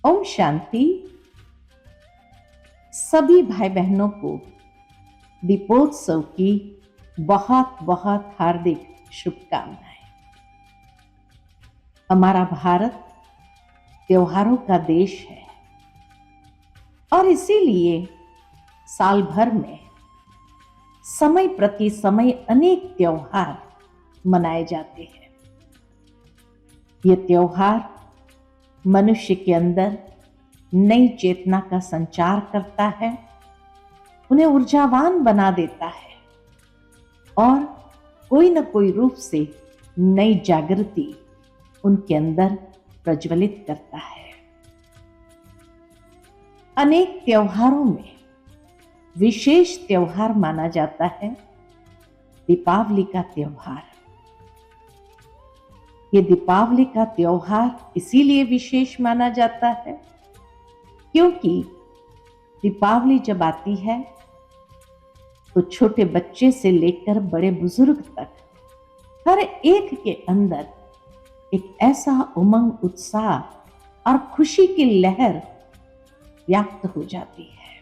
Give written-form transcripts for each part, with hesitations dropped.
ओम शांति। सभी भाई बहनों को दीपोत्सव की बहुत बहुत हार्दिक शुभकामनाएं। हमारा भारत त्योहारों का देश है और इसीलिए साल भर में समय प्रति समय अनेक त्योहार मनाए जाते हैं। ये त्योहार मनुष्य के अंदर नई चेतना का संचार करता है, उन्हें ऊर्जावान बना देता है और कोई न कोई रूप से नई जागृति उनके अंदर प्रज्वलित करता है। अनेक त्योहारों में विशेष त्योहार माना जाता है दीपावली का त्योहार। ये दीपावली का त्योहार इसीलिए विशेष माना जाता है क्योंकि दीपावली जब आती है तो छोटे बच्चे से लेकर बड़े बुजुर्ग तक हर एक के अंदर एक ऐसा उमंग, उत्साह और खुशी की लहर व्याप्त हो जाती है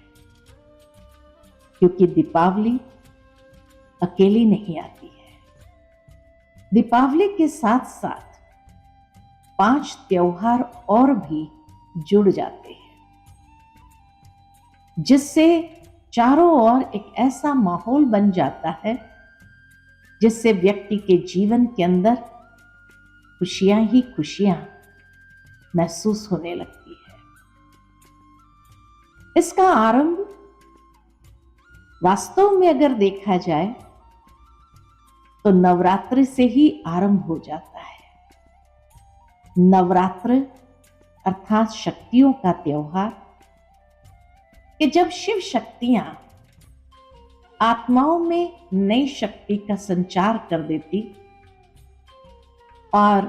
क्योंकि दीपावली अकेली नहीं आती है। दीपावली के साथ साथ 5 त्योहार और भी जुड़ जाते हैं जिससे चारों ओर एक ऐसा माहौल बन जाता है जिससे व्यक्ति के जीवन के अंदर खुशियां ही खुशियां महसूस होने लगती है। इसका आरंभ वास्तव में अगर देखा जाए तो नवरात्रि से ही आरंभ हो जाता है। नवरात्र अर्थात शक्तियों का त्योहार कि जब शिव शक्तियां आत्माओं में नई शक्ति का संचार कर देती और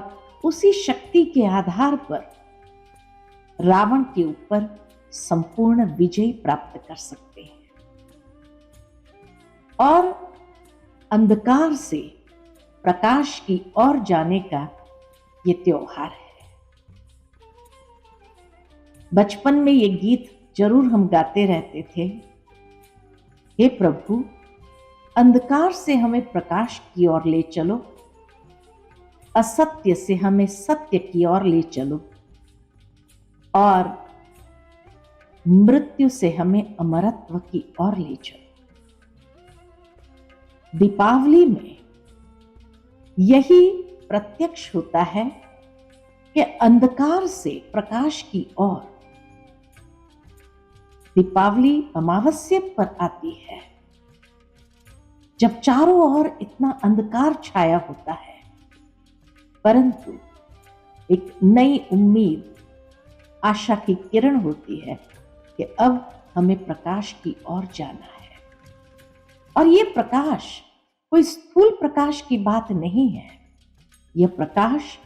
उसी शक्ति के आधार पर रावण के ऊपर संपूर्ण विजय प्राप्त कर सकते हैं और अंधकार से प्रकाश की ओर जाने का ये त्योहार है। बचपन में ये गीत जरूर हम गाते रहते थे, हे प्रभु अंधकार से हमें प्रकाश की ओर ले चलो, असत्य से हमें सत्य की ओर ले चलो और मृत्यु से हमें अमरत्व की ओर ले चलो। दीपावली में यही प्रत्यक्ष होता है कि अंधकार से प्रकाश की ओर दीपावली अमावस्या पर आती है जब चारों ओर इतना अंधकार छाया होता है, परंतु एक नई उम्मीद, आशा की किरण होती है कि अब हमें प्रकाश की ओर जाना है। और ये प्रकाश कोई स्थूल प्रकाश की बात नहीं है, यह प्रकाश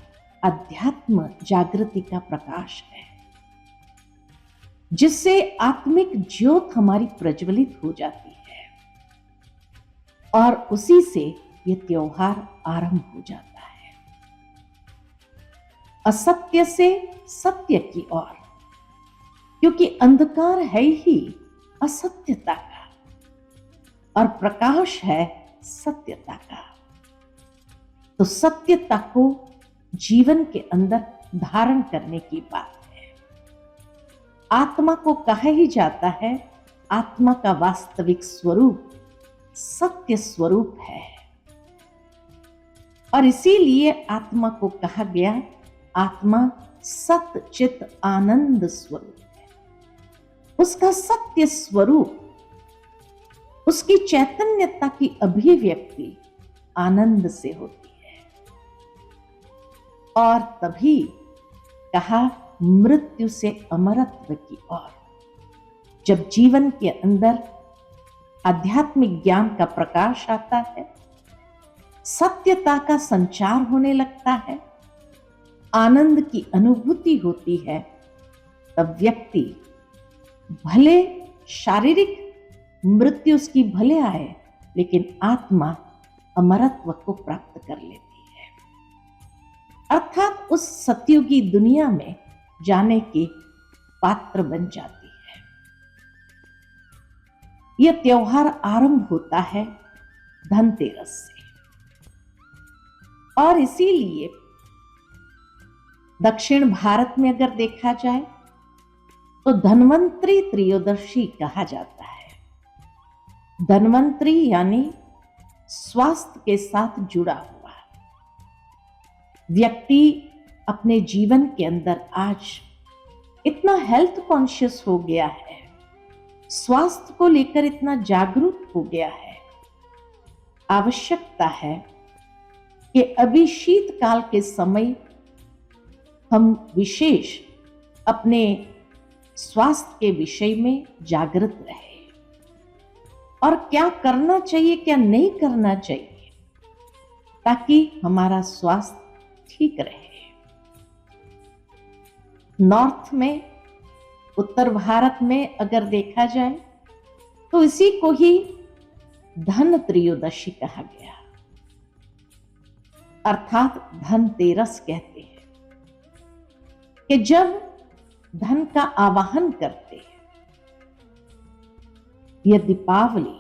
अध्यात्म जागृति का प्रकाश है जिससे आत्मिक ज्योत हमारी प्रज्वलित हो जाती है और उसी से यह त्योहार आरंभ हो जाता है। असत्य से सत्य की ओर, क्योंकि अंधकार है ही असत्यता का और प्रकाश है सत्यता का। तो सत्यता को जीवन के अंदर धारण करने की बात है। आत्मा को कहा ही जाता है आत्मा का वास्तविक स्वरूप सत्य स्वरूप है और इसीलिए आत्मा को कहा गया आत्मा सत चित आनंद स्वरूप है। उसका सत्य स्वरूप, उसकी चैतन्यता की अभिव्यक्ति आनंद से होती है और तभी कहा मृत्यु से अमरत्व की ओर। जब जीवन के अंदर आध्यात्मिक ज्ञान का प्रकाश आता है, सत्यता का संचार होने लगता है, आनंद की अनुभूति होती है, तब व्यक्ति भले शारीरिक मृत्यु उसकी भले आए लेकिन आत्मा अमरत्व को प्राप्त कर लेती है। अर्थात उस सतयुगी दुनिया में जाने के पात्र बन जाती है। यह त्योहार आरंभ होता है धनतेरस से, और इसीलिए दक्षिण भारत में अगर देखा जाए तो धन्वंतरी त्रयोदशी कहा जाता है। धन्वंतरी यानी स्वास्थ्य के साथ जुड़ा हुआ। व्यक्ति अपने जीवन के अंदर आज इतना हेल्थ कॉन्शियस हो गया है, स्वास्थ्य को लेकर इतना जागरूक हो गया है। आवश्यकता है कि अभी शीतकाल के समय हम विशेष अपने स्वास्थ्य के विषय में जागृत रहे, और क्या करना चाहिए क्या नहीं करना चाहिए ताकि हमारा स्वास्थ्य ठीक रहे। नॉर्थ में, उत्तर भारत में अगर देखा जाए तो इसी को ही धन त्रयोदशी कहा गया, अर्थात धनतेरस कहते हैं कि जब धन का आवाहन करते हैं। यह दीपावली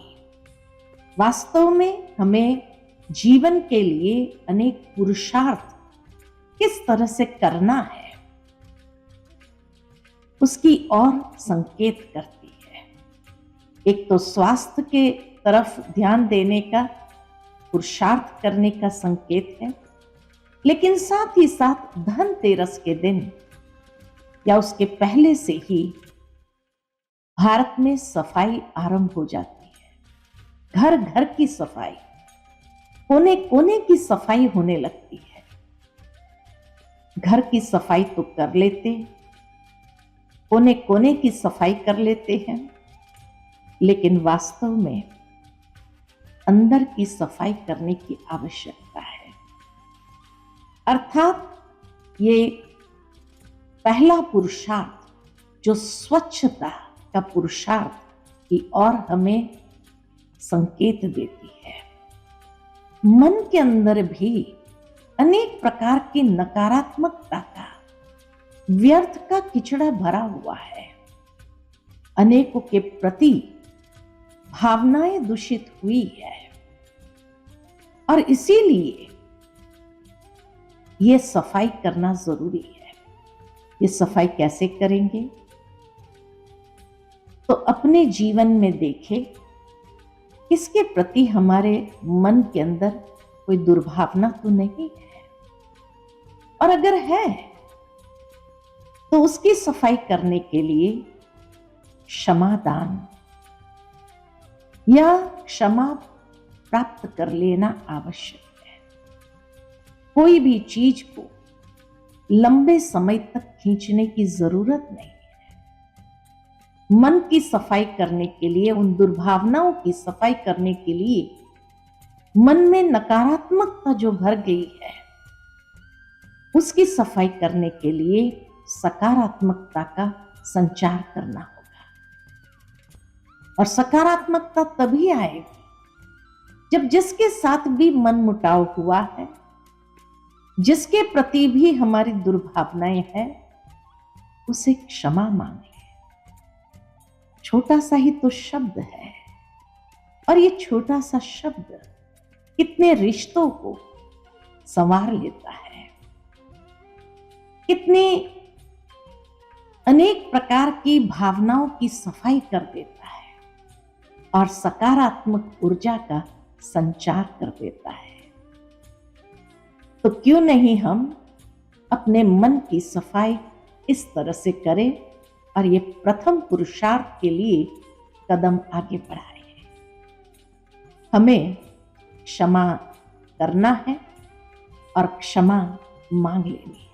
वास्तव में हमें जीवन के लिए अनेक पुरुषार्थ किस तरह से करना है उसकी ओर संकेत करती है। एक तो स्वास्थ्य के तरफ ध्यान देने का, पुरुषार्थ करने का संकेत है, लेकिन साथ ही साथ धनतेरस के दिन या उसके पहले से ही भारत में सफाई आरंभ हो जाती है। घर घर की सफाई, कोने कोने की सफाई होने लगती है। घर की सफाई तो कर लेते, कोने कोने की सफाई कर लेते हैं, लेकिन वास्तव में अंदर की सफाई करने की आवश्यकता है। अर्थात ये पहला पुरुषार्थ जो स्वच्छता का पुरुषार्थ की ओर हमें संकेत देती है। मन के अंदर भी अनेक प्रकार की नकारात्मकता का, व्यर्थ का किचड़ा भरा हुआ है। अनेकों के प्रति भावनाएं दूषित हुई है, और इसीलिए यह सफाई करना जरूरी है। ये सफाई कैसे करेंगे? तो अपने जीवन में देखें किसके प्रति हमारे मन के अंदर कोई दुर्भावना तो नहीं है, और अगर है तो उसकी सफाई करने के लिए क्षमादान या क्षमा प्राप्त कर लेना आवश्यक है। कोई भी चीज को लंबे समय तक खींचने की जरूरत नहीं है। मन की सफाई करने के लिए, उन दुर्भावनाओं की सफाई करने के लिए मन में नकारात्मकता जो भर गई है उसकी सफाई करने के लिए सकारात्मकता का संचार करना होगा। और सकारात्मकता तभी आएगी जब जिसके साथ भी मन मुटाव हुआ है, जिसके प्रति भी हमारी दुर्भावनाएं हैं, उसे क्षमा मांगे। छोटा सा ही तो शब्द है, और ये छोटा सा शब्द कितने रिश्तों को संवार लेता है, कितने अनेक प्रकार की भावनाओं की सफाई कर देता है, और सकारात्मक ऊर्जा का संचार कर देता है। तो क्यों नहीं हम अपने मन की सफाई इस तरह से करें, और ये प्रथम पुरुषार्थ के लिए कदम आगे बढ़ाएं। हमें क्षमा करना है और क्षमा मांग लेनी है।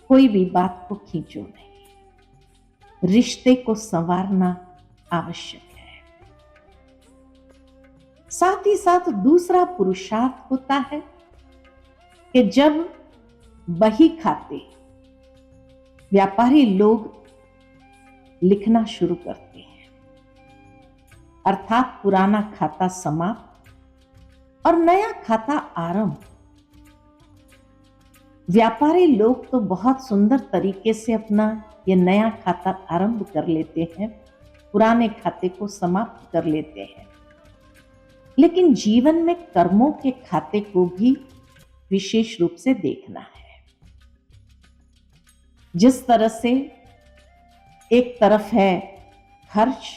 कोई भी बात को खींचो नहीं, रिश्ते को संवारना आवश्यक है। साथ ही साथ दूसरा पुरुषार्थ होता है कि जब बही खाते व्यापारी लोग लिखना शुरू करते हैं, अर्थात पुराना खाता समाप्त और नया खाता आरंभ। व्यापारी लोग तो बहुत सुंदर तरीके से अपना ये नया खाता आरंभ कर लेते हैं, पुराने खाते को समाप्त कर लेते हैं। लेकिन जीवन में कर्मों के खाते को भी विशेष रूप से देखना है। जिस तरह से एक तरफ है खर्च,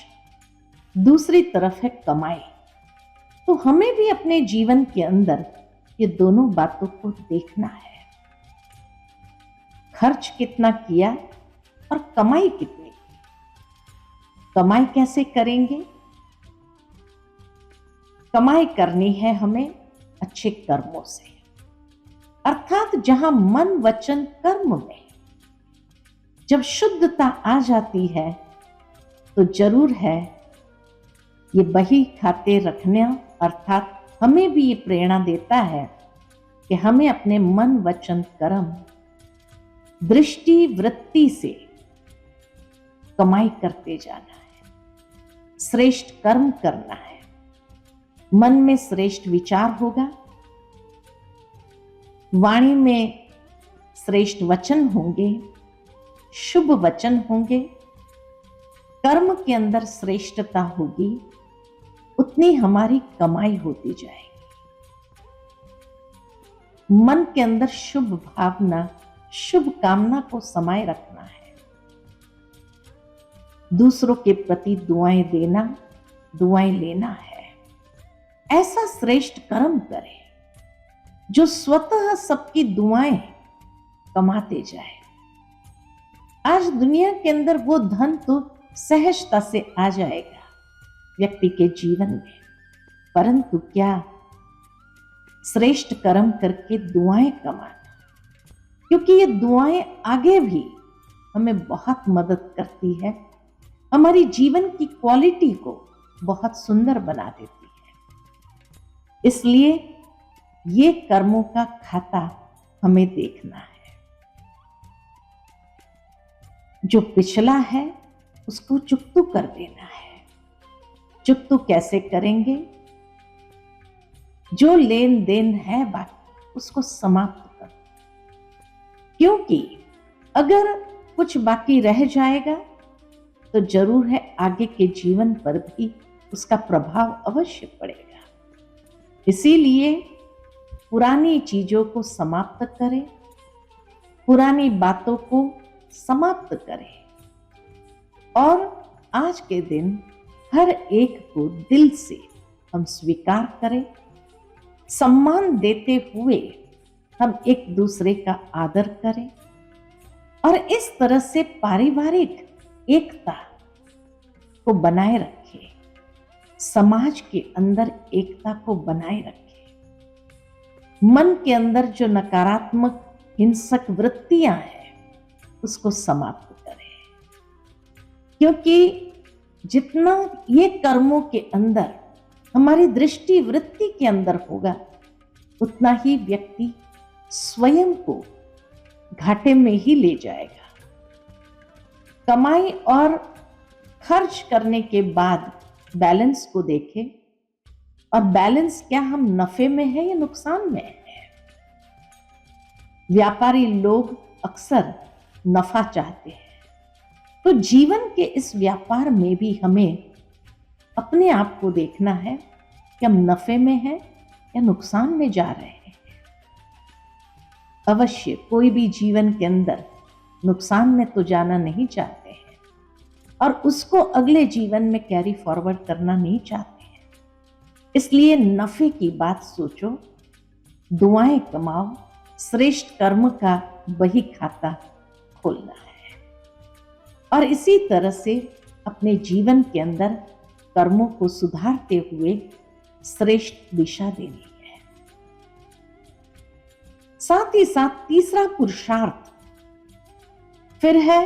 दूसरी तरफ है कमाई, तो हमें भी अपने जीवन के अंदर ये दोनों बातों को देखना है। खर्च कितना किया और कमाई कितनी की। कमाई कैसे करेंगे? कमाई करनी है हमें अच्छे कर्मों से, अर्थात जहां मन वचन कर्म में जब शुद्धता आ जाती है तो जरूर है ये बही खाते रखना, अर्थात हमें भी ये प्रेरणा देता है कि हमें अपने मन वचन कर्म दृष्टि वृत्ति से कमाई करते जाना है, श्रेष्ठ कर्म करना है। मन में श्रेष्ठ विचार होगा, वाणी में श्रेष्ठ वचन होंगे, शुभ वचन होंगे, कर्म के अंदर श्रेष्ठता होगी, उतनी हमारी कमाई होती जाएगी। मन के अंदर शुभ भावना, शुभ कामना को समाये रखना है। दूसरों के प्रति दुआएं देना, दुआएं लेना है। ऐसा श्रेष्ठ कर्म करें जो स्वतः सबकी दुआएं कमाते जाए। आज दुनिया के अंदर वो धन तो सहजता से आ जाएगा व्यक्ति के जीवन में, परंतु क्या श्रेष्ठ कर्म करके दुआएं कमाना, क्योंकि ये दुआएं आगे भी हमें बहुत मदद करती है, हमारी जीवन की क्वालिटी को बहुत सुंदर बना देती है। इसलिए ये कर्मों का खाता हमें देखना है। जो पिछला है उसको चुकतू कर देना है। चुकतू कैसे करेंगे? जो लेन देन है बाकी उसको समाप्त कर, क्योंकि अगर कुछ बाकी रह जाएगा तो जरूर है आगे के जीवन पर भी उसका प्रभाव अवश्य पड़ेगा। इसीलिए पुरानी चीजों को समाप्त करें, पुरानी बातों को समाप्त करें और आज के दिन हर एक को दिल से हम स्वीकार करें। सम्मान देते हुए हम एक दूसरे का आदर करें और इस तरह से पारिवारिक एकता को बनाए रखें, समाज के अंदर एकता को बनाए रखें। मन के अंदर जो नकारात्मक हिंसक वृत्तियां हैं उसको समाप्त करें, क्योंकि जितना ये कर्मों के अंदर हमारी दृष्टि वृत्ति के अंदर होगा उतना ही व्यक्ति स्वयं को घाटे में ही ले जाएगा। कमाई और खर्च करने के बाद बैलेंस को देखें और बैलेंस क्या हम नफे में है या नुकसान में है। व्यापारी लोग अक्सर नफा चाहते हैं, तो जीवन के इस व्यापार में भी हमें अपने आप को देखना है कि हम नफे में हैं या नुकसान में जा रहे हैं। अवश्य कोई भी जीवन के अंदर नुकसान में तो जाना नहीं चाहते हैं और उसको अगले जीवन में कैरी फॉरवर्ड करना नहीं चाहते हैं। इसलिए नफे की बात सोचो, दुआएं कमाओ, श्रेष्ठ कर्म का बही खाता खोलना है और इसी तरह से अपने जीवन के अंदर कर्मों को सुधारते हुए श्रेष्ठ दिशा देनी है। साथ ही साथ तीसरा पुरुषार्थ फिर है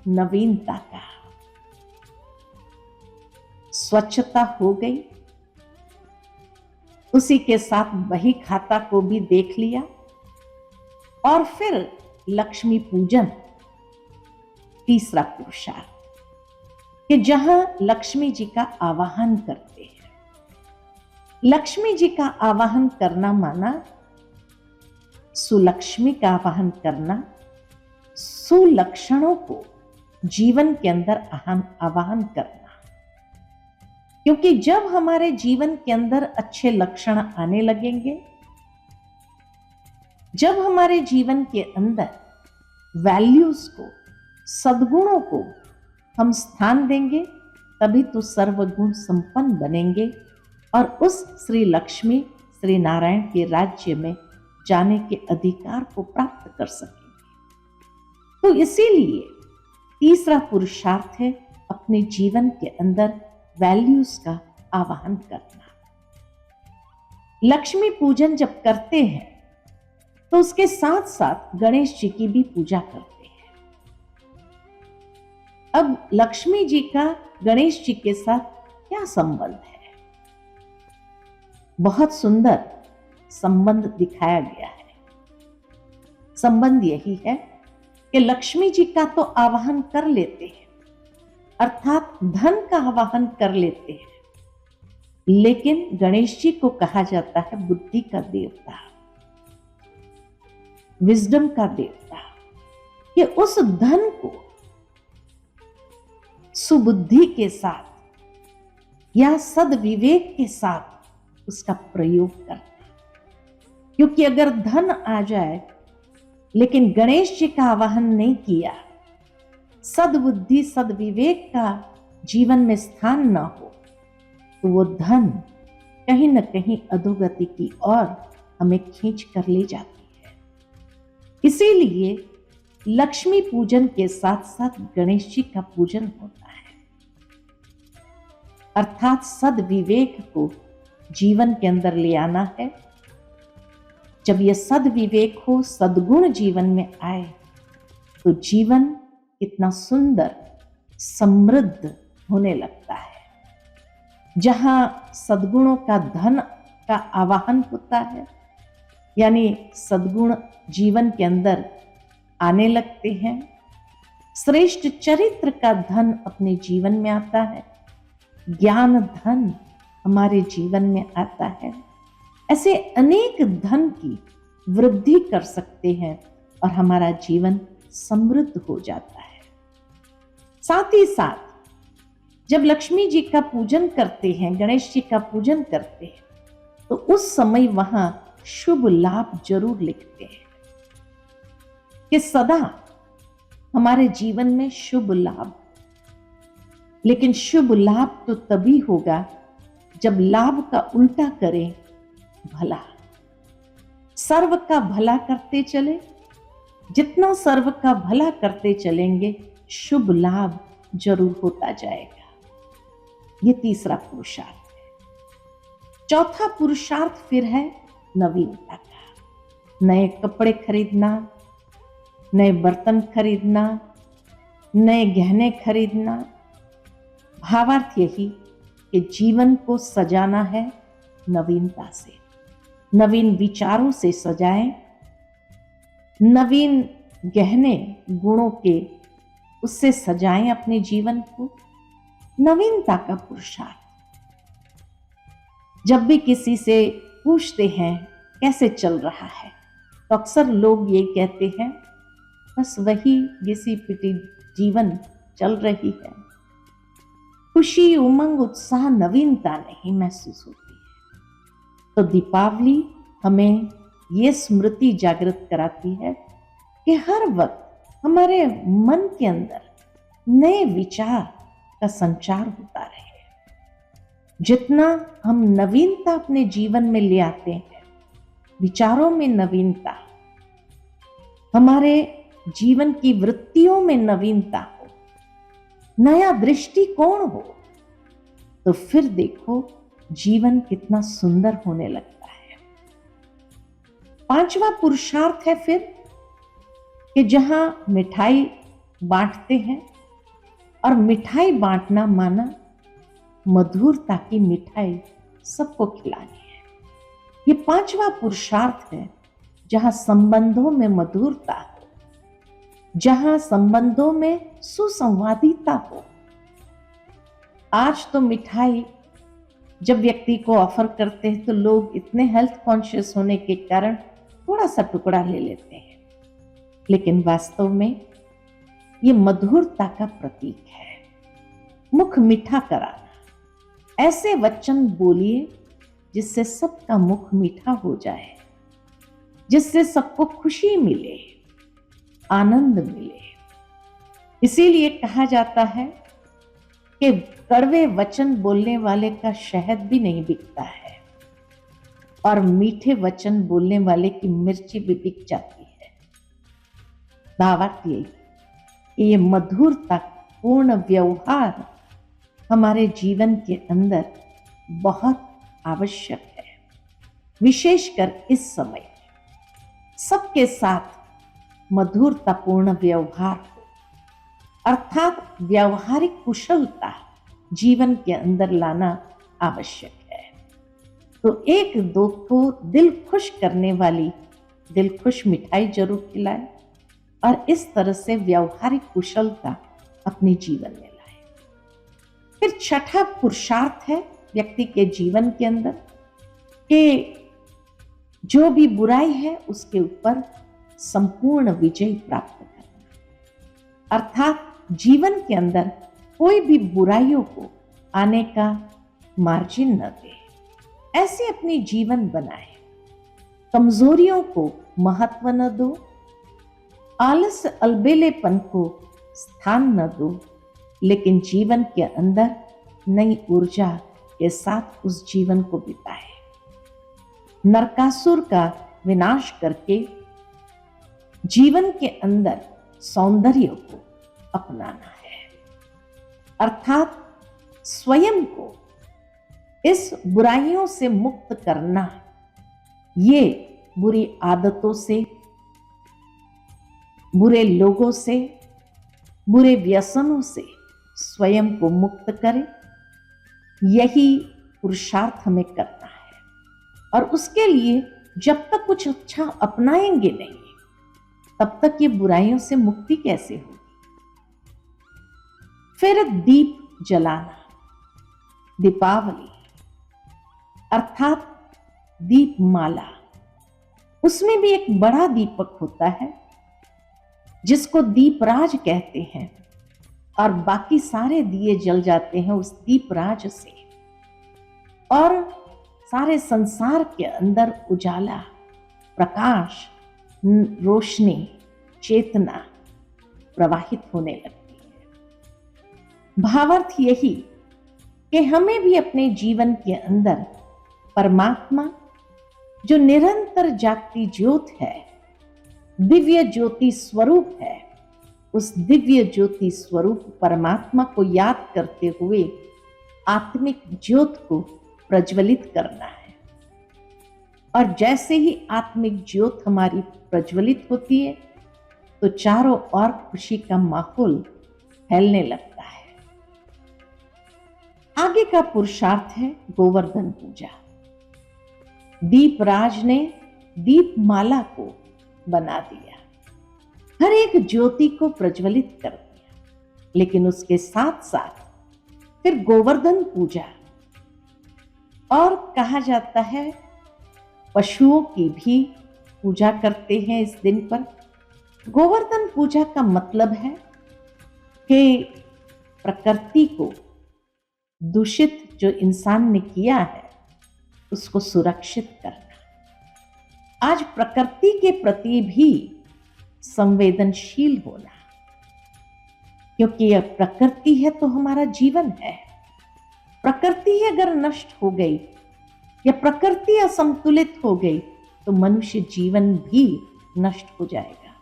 नवीनता का। स्वच्छता हो गई, उसी के साथ बही खाता को भी देख लिया और फिर लक्ष्मी पूजन, तीसरा पुरुषार्थ कि जहां लक्ष्मी जी का आवाहन करते हैं। लक्ष्मी जी का आवाहन करना माना सुलक्ष्मी का आवाहन करना, सुलक्षणों को जीवन के अंदर आवाहन करना। क्योंकि जब हमारे जीवन के अंदर अच्छे लक्षण आने लगेंगे, जब हमारे जीवन के अंदर वैल्यूज को, सद्गुणों को हम स्थान देंगे, तभी तो सर्वगुण संपन्न बनेंगे और उस श्री लक्ष्मी, श्री नारायण के राज्य में जाने के अधिकार को प्राप्त कर सकेंगे। तो इसीलिए तीसरा पुरुषार्थ है अपने जीवन के अंदर वैल्यूज का आवाहन करना। लक्ष्मी पूजन जब करते हैं तो उसके साथ साथ गणेश जी की भी पूजा करते हैं। अब लक्ष्मी जी का गणेश जी के साथ क्या संबंध है? बहुत सुंदर संबंध दिखाया गया है। संबंध यही है कि लक्ष्मी जी का तो आवाहन कर लेते हैं, अर्थात धन का आवाहन कर लेते हैं, लेकिन गणेश जी को कहा जाता है बुद्धि का देवता, विजडम का देवता, कि उस धन को सुबुद्धि के साथ या सद्विवेक के साथ उसका प्रयोग करना। क्योंकि अगर धन आ जाए लेकिन गणेश जी का आवाहन नहीं किया, सद्बुद्धि सद्विवेक का जीवन में स्थान न हो, तो वो धन कहीं न कहीं अधोगति की ओर हमें खींच कर ले जाती है। इसीलिए लक्ष्मी पूजन के साथ साथ गणेश जी का पूजन होता है, अर्थात सद्विवेक को जीवन के अंदर ले आना है। जब यह सद्विवेक हो, सद्गुण जीवन में आए, तो जीवन कितना सुंदर समृद्ध होने लगता है। जहां सद्गुणों का धन का आवाहन होता है, यानी सद्गुण जीवन के अंदर आने लगते हैं, श्रेष्ठ चरित्र का धन अपने जीवन में आता है, ज्ञान धन हमारे जीवन में आता है। ऐसे अनेक धन की वृद्धि कर सकते हैं और हमारा जीवन समृद्ध हो जाता है। साथ ही साथ जब लक्ष्मी जी का पूजन करते हैं, गणेश जी का पूजन करते हैं, तो उस समय वहां शुभ लाभ जरूर लिखते हैं कि सदा हमारे जीवन में शुभ लाभ। लेकिन शुभ लाभ तो तभी होगा जब लाभ का उल्टा करें भला, सर्व का भला करते चले। जितना सर्व का भला करते चलेंगे, शुभ लाभ जरूर होता जाएगा। ये तीसरा पुरुषार्थ है। चौथा पुरुषार्थ फिर है नवीनता का। नए कपड़े खरीदना, नए बर्तन खरीदना, नए गहने खरीदना। भावार्थ यही कि जीवन को सजाना है नवीनता से, नवीन विचारों से सजाएं, नवीन गहने गुणों के उससे सजाएं अपने जीवन को। नवीनता का पुरुषार्थ। जब भी किसी से पूछते हैं कैसे चल रहा है, तो अक्सर लोग ये कहते हैं बस वही घिसी पिटी जीवन चल रही है, खुशी उमंग उत्साह नवीनता नहीं महसूस होती है। तो दीपावली हमें ये स्मृति जागृत कराती है कि हर वक्त हमारे मन के अंदर नए विचार का संचार होता रहे। जितना हम नवीनता अपने जीवन में ले आते हैं, विचारों में नवीनता, हमारे जीवन की वृत्तियों में नवीनता हो, नया दृष्टिकोण हो, तो फिर देखो जीवन कितना सुंदर होने लगता है। पांचवा पुरुषार्थ है फिर कि जहां मिठाई बांटते हैं, और मिठाई बांटना माना मधुरता की मिठाई सबको खिलानी है। ये पांचवा पुरुषार्थ है जहां संबंधों में मधुरता हो, जहां संबंधों में सुसंवादिता हो। आज तो मिठाई जब व्यक्ति को ऑफर करते हैं तो लोग इतने हेल्थ कॉन्शियस होने के कारण थोड़ा सा टुकड़ा ले लेते हैं, लेकिन वास्तव में ये मधुरता का प्रतीक है। मुख मीठा कराना, ऐसे वचन बोलिए जिससे सबका मुख मीठा हो जाए, जिससे सबको खुशी मिले, आनंद मिले। इसीलिए कहा जाता है कि कड़वे वचन बोलने वाले का शहद भी नहीं बिकता है और मीठे वचन बोलने वाले की मिर्ची भी बिक जाती है। भावार्थ यही कि ये मधुरता पूर्ण व्यवहार हमारे जीवन के अंदर बहुत आवश्यक है, विशेषकर इस समय सबके साथ मधुरतापूर्ण व्यवहार हो, अर्थात व्यावहारिक कुशलता जीवन के अंदर लाना आवश्यक है। तो एक दो को दिल खुश करने वाली दिल खुश मिठाई जरूर खिलाए और इस तरह से व्यावहारिक कुशलता अपने जीवन में लाए। फिर छठा पुरुषार्थ है व्यक्ति के जीवन के अंदर कि जो भी बुराई है उसके ऊपर संपूर्ण विजय प्राप्त करना, अर्थात जीवन के अंदर कोई भी बुराइयों को आने का मार्जिन न दे, ऐसे अपनी जीवन बनाए। कमजोरियों को महत्व न दो, आलस अलबेलेपन को स्थान न दो, लेकिन जीवन के अंदर नई ऊर्जा के साथ उस जीवन को बिताए। नरकासुर का विनाश करके जीवन के अंदर सौंदर्य को अपनाना है, अर्थात स्वयं को इस बुराइयों से मुक्त करना। ये बुरी आदतों से, बुरे लोगों से, बुरे व्यसनों से स्वयं को मुक्त करें, यही पुरुषार्थ हमें करना है। और उसके लिए जब तक कुछ अच्छा अपनाएंगे नहीं, तब तक ये बुराइयों से मुक्ति कैसे होगी। फिर दीप जलाना, दीपावली अर्थात दीपमाला, उसमें भी एक बड़ा दीपक होता है जिसको दीपराज कहते हैं और बाकी सारे दिए जल जाते हैं उस दीपराज से और सारे संसार के अंदर उजाला, प्रकाश, रोशनी, चेतना प्रवाहित होने लगती है। भावार्थ यही कि हमें भी अपने जीवन के अंदर परमात्मा जो निरंतर जागती ज्योत है, दिव्य ज्योति स्वरूप है, उस दिव्य ज्योति स्वरूप परमात्मा को याद करते हुए आत्मिक ज्योत को प्रज्वलित करना है। और जैसे ही आत्मिक ज्योत हमारी प्रज्वलित होती है तो चारों ओर खुशी का माहौल फैलने लगता है। आगे का पुरुषार्थ है गोवर्धन पूजा। दीपराज ने दीपमाला को बना दिया, हर एक ज्योति को प्रज्वलित कर दिया, लेकिन उसके साथ साथ फिर गोवर्धन पूजा, और कहा जाता है पशुओं की भी पूजा करते हैं इस दिन पर। गोवर्धन पूजा का मतलब है कि प्रकृति को दूषित जो इंसान ने किया है उसको सुरक्षित करना। आज प्रकृति के प्रति भी संवेदनशील होना, क्योंकि यह प्रकृति है तो हमारा जीवन है। प्रकृति अगर नष्ट हो गई या प्रकृति असंतुलित हो गई तो मनुष्य जीवन भी नष्ट हो जाएगा।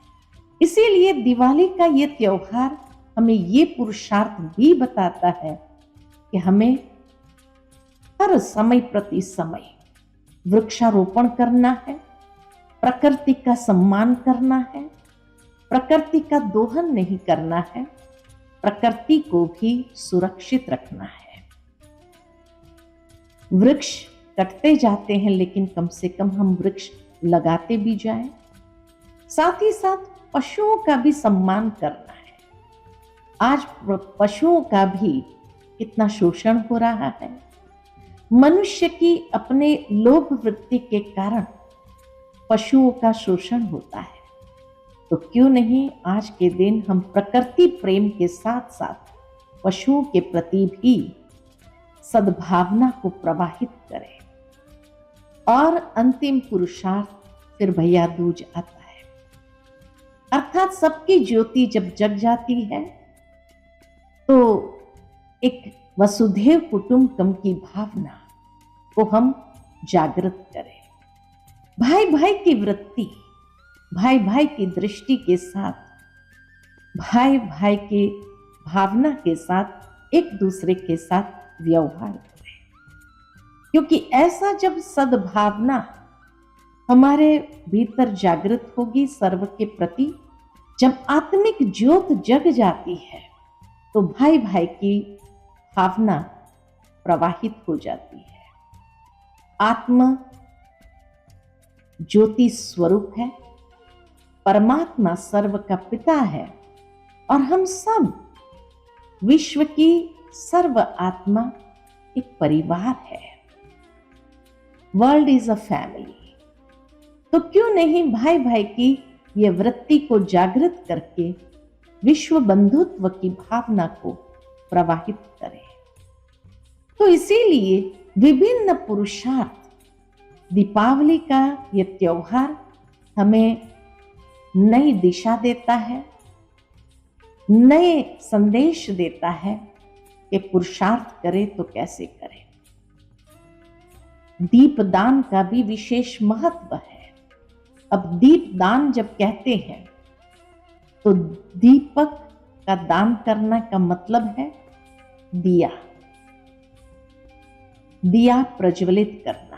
इसीलिए दिवाली का ये त्योहार हमें ये पुरुषार्थ भी बताता है कि हमें हर समय प्रति समय वृक्षारोपण करना है, प्रकृति का सम्मान करना है, प्रकृति का दोहन नहीं करना है, प्रकृति को भी सुरक्षित रखना है। वृक्ष कटते जाते हैं, लेकिन कम से कम हम वृक्ष लगाते भी जाएं। साथ ही साथ पशुओं का भी सम्मान करना है। आज पशुओं का भी कितना शोषण हो रहा है। मनुष्य की अपने लोभ वृत्ति के कारण पशुओं का शोषण होता है, तो क्यों नहीं आज के दिन हम प्रकृति प्रेम के साथ साथ पशुओं के प्रति भी सद्भावना को प्रवाहित करें। और अंतिम पुरुषार्थ फिर भैया दूज आता है, अर्थात सबकी ज्योति जब जग जाती है तो एक वसुधैव कुटुंबकम की भावना को हम जागृत करें। भाई भाई की वृत्ति, भाई भाई की दृष्टि के साथ, भाई भाई की भावना के साथ एक दूसरे के साथ व्यवहार करें, क्योंकि ऐसा जब सद्भावना हमारे भीतर जागृत होगी सर्व के प्रति, जब आत्मिक ज्योत जग जाती है तो भाई भाई की भावना प्रवाहित हो जाती है। आत्मा ज्योति स्वरूप है, परमात्मा सर्व का पिता है और हम सब विश्व की सर्व आत्मा एक परिवार है। World is a family. तो क्यों नहीं भाई भाई की ये वृत्ति को जागृत करके विश्व बंधुत्व की भावना को प्रवाहित करें। तो इसीलिए विभिन्न पुरुषार्थ, दीपावली का ये त्योहार हमें नई दिशा देता है, नए संदेश देता है कि पुरुषार्थ करें तो कैसे करें। दीपदान का भी विशेष महत्व है। अब दीपदान जब कहते हैं तो दीपक का दान करना का मतलब है दिया, दिया प्रज्वलित करना।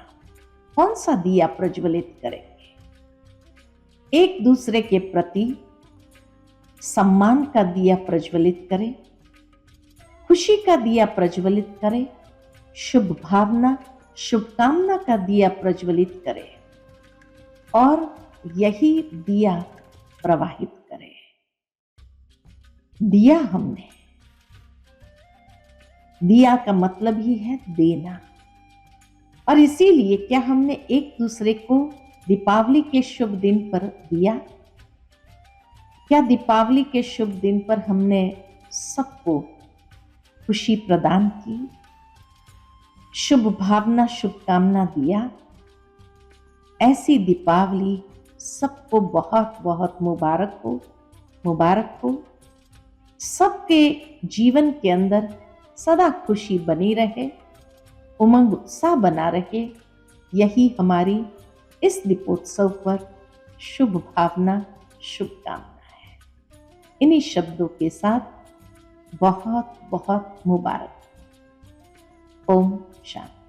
कौन सा दिया प्रज्वलित करेंगे? एक दूसरे के प्रति सम्मान का दिया प्रज्वलित करें, खुशी का दिया प्रज्वलित करें, शुभ भावना शुभकामना का दिया प्रज्वलित करें और यही दिया प्रवाहित करें। दिया हमने, दिया का मतलब ही है देना। और इसीलिए क्या हमने एक दूसरे को दीपावली के शुभ दिन पर दिया? क्या दीपावली के शुभ दिन पर हमने सबको खुशी प्रदान की, शुभ भावना शुभकामना दिया? ऐसी दीपावली सबको बहुत बहुत मुबारक हो, मुबारक हो। सबके जीवन के अंदर सदा खुशी बनी रहे, उमंग उत्साह बना रहे। यही हमारी इस दीपोत्सव पर शुभ भावना शुभकामना है। इन्हीं शब्दों के साथ बहुत बहुत मुबारक। ओम शांति।